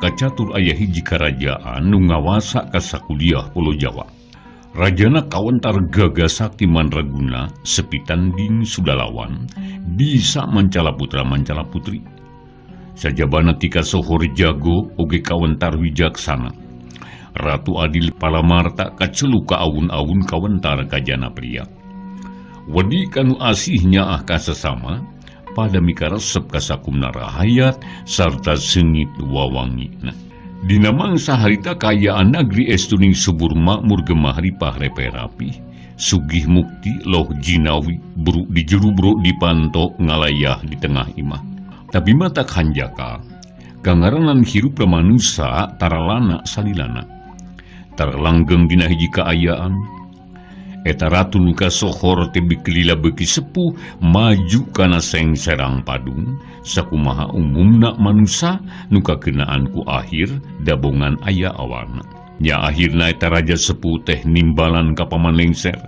Kacatur aya hiji karajaan nu ngawasa ka sakuliah Pulo Jawa. Rajana kawentar gagah sakti mandraguna sepitanding Sudalawan bisa mancala putra mancala putri. Sajabana tika sohor jago oge kawentar wijaksana. Ratu Adil palamarta kaceluka awun-awun kawentar kajana pria. Wedi kanu asihnya ka sesama pada mikaresep kasakumna rahayat sarta sengit wawangina. Dina mangsa harita kayaan negeri estuning subur makmur gemah ripah repe rapi, sugih mukti loh jinawi buruk di jeru bro dipanto ngalayah di tengah imah. Tapi mata kanjaka kangaranan hirup manusia taralana salilana. Tarlanggeng dina hiji kaayaan eta ratu nuka sohor tebi kelila beki sepuh maju kana seng serang padung sakumaha umumna manusia nuka kenaan ku akhir dabongan aya awana. Nya akhirna eta raja sepuh teh nimbalan ka paman lengser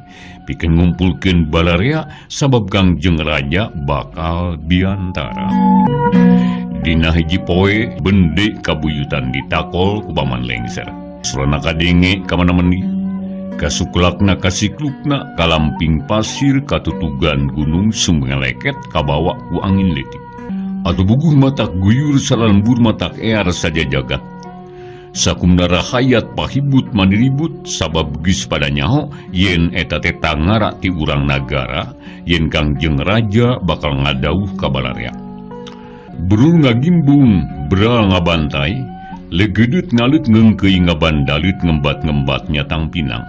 pikeun ngumpulkeun balarea sabab Kangjeng raja bakal biantara. Dina hiji poe bende kabuyutan ditakol ku paman lengser. Surana kadenge ka mana meuni kasuklakna kasiklukna kalamping pasir katutugan gunung sumengeleket kabawa ku angin letik. Atu buguh matak guyur salembur matak ear saja jagat. Sakumna rahayat pahibut mandiribut sabab geus pada nyaho yen eta teh tangara ti urang nagara yen Kangjeng raja bakal ngadauh ka balarea. Berul ngagimbung beral ngabantai legedut ngalut ngengkei ngabandalut ngembat-ngembat nyatang pinang.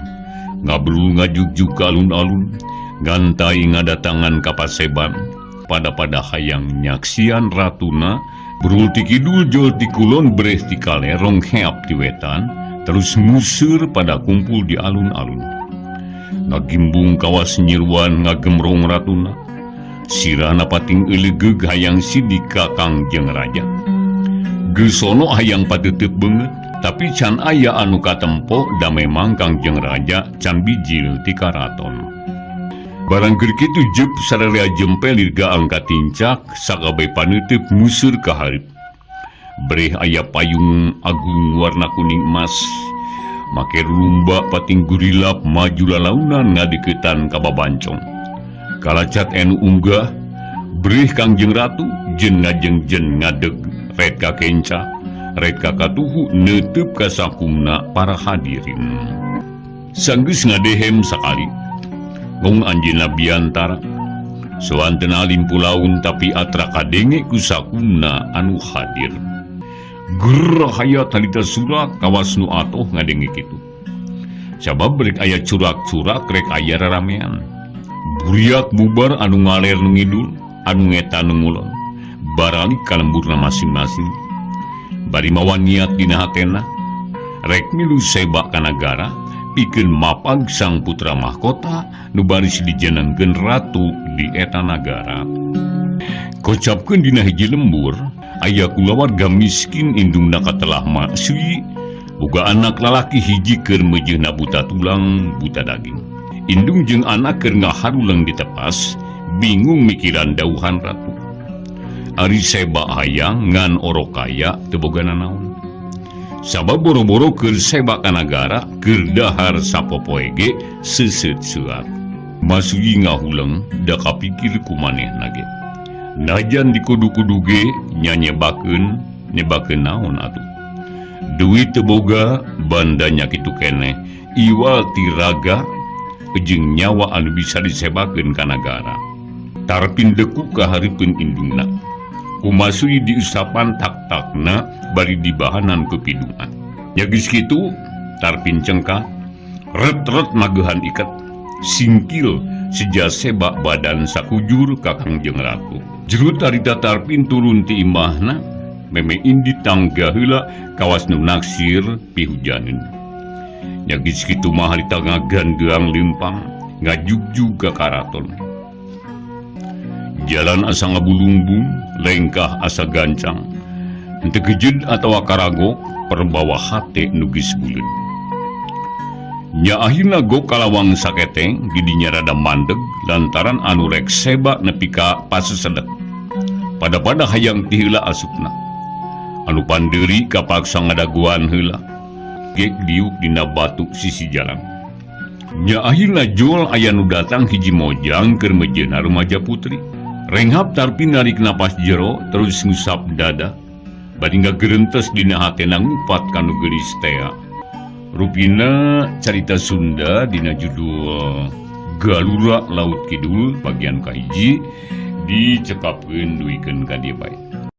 Ngabelu ngajugjug ka alun-alun, ngantai ngadatangan kapaseban, pada hayang nyaksian ratuna, berul ti kidul jol ti kulon breh ti kalerong heap ti wetan, terus nguseur pada kumpul di alun-alun. Ngagimbung kawas nyirwan ngagemrong ratuna, sirana pating elegeg hayang sidika Kangjeng raja. Gesono hayang pateuteuk beungeut, tapi can aya anu katempo da memang Kangjeng raja can bijil ti karaton. Barang keur kitu jep sadarea jempel irga angka tincak sakabe paneuteuk museur ka hareup. Breh aya payung agung warna kuning emas, make lumba pating gurilap maju lalaunan ngadeuketan ka babancong. Kalacat enu unggah, breh Kangjeng ratu jeung ngajengjen ngadeg red ka kenca, red ka katuhu neuteub ka sakumna para hadirin. Sanggeus ngadehem sakali, ngong anjeunna biantara, soan teu alim pulaun tapi atra kadenge ku sakumna anu hadir. Gerah hayat harita surak kawas nu atoh ngadenge kitu. Sabab rek aya curak-curak rek aya raramean. Buriak bubar anu ngaler nu ngidul, anu ngeta nu ngulon. Baralik kalemburna masing-masing. Bari mawa niat dina hatena rek milu sebak ka nagara pikeun mapag sang putra mahkota nu baris dijenengkeun ratu di eta nagara. Kocapkeun dina hiji lembur aya kulawarga miskin indungna katelah maksui boga anak lalaki hiji keur meujeuhna buta tulang buta daging. Indung jeung anak keur ngaharuleung ditepas bingung mikiran dauhan ratu. Ari seba hayang ngan orokaya teu boga nanaon. Sabab boro-boro keur seba ka nagara keur dahar sapopoe ge seuseut seuat. Masugi ngahuleung da kapikir ku manehna ge. Najan dikudu-kudu ge nyanyebakeun naon atuh. Duit teu boga bandanya kitu keneh iwal tiraga jeung nyawa anu bisa disebakeun ka nagara. Tarpin deku ka hareupeun indungna. Kumasui diusapan tak-takna bari dibahanan kepidungan. Ya geus kitu tarpin cengkak ret-ret magehan iket singkil seja sebak badan sakujur ka Kangjeng ratu. Jerut harita tarpin turun ti imahna meme indi tangga heula kawas nu naksir pihujaneun. Ya geus kitu mah harita ngagandeuang lempang ngajugjug ka karaton. Jalan asa ngabulungbung, lengkah asa gancang, henteu gejed atawa karagok perbawa hate nu geus buleud. Nya akhirna gok kalawang saketeng didinya rada mandeg lantaran anu rek seba nepi ka pasesedek. Pada hayang ti heula asupna. anu panderi kapaksa ngadaguan heula gek diuk dina batu sisi jalan. Nya akhirna Jol aya nu datang hiji mojang keur mejeuna rumaja putri. Renghap tarpi narik napas jero terus ngusap dada. Bari ngageurentes dina hatena ngupat kanu geulis tea. Rupina carita Sunda dina judul Galura Laut Kidul bagian kahiji dicekapkeun duikeun ka dieu bae.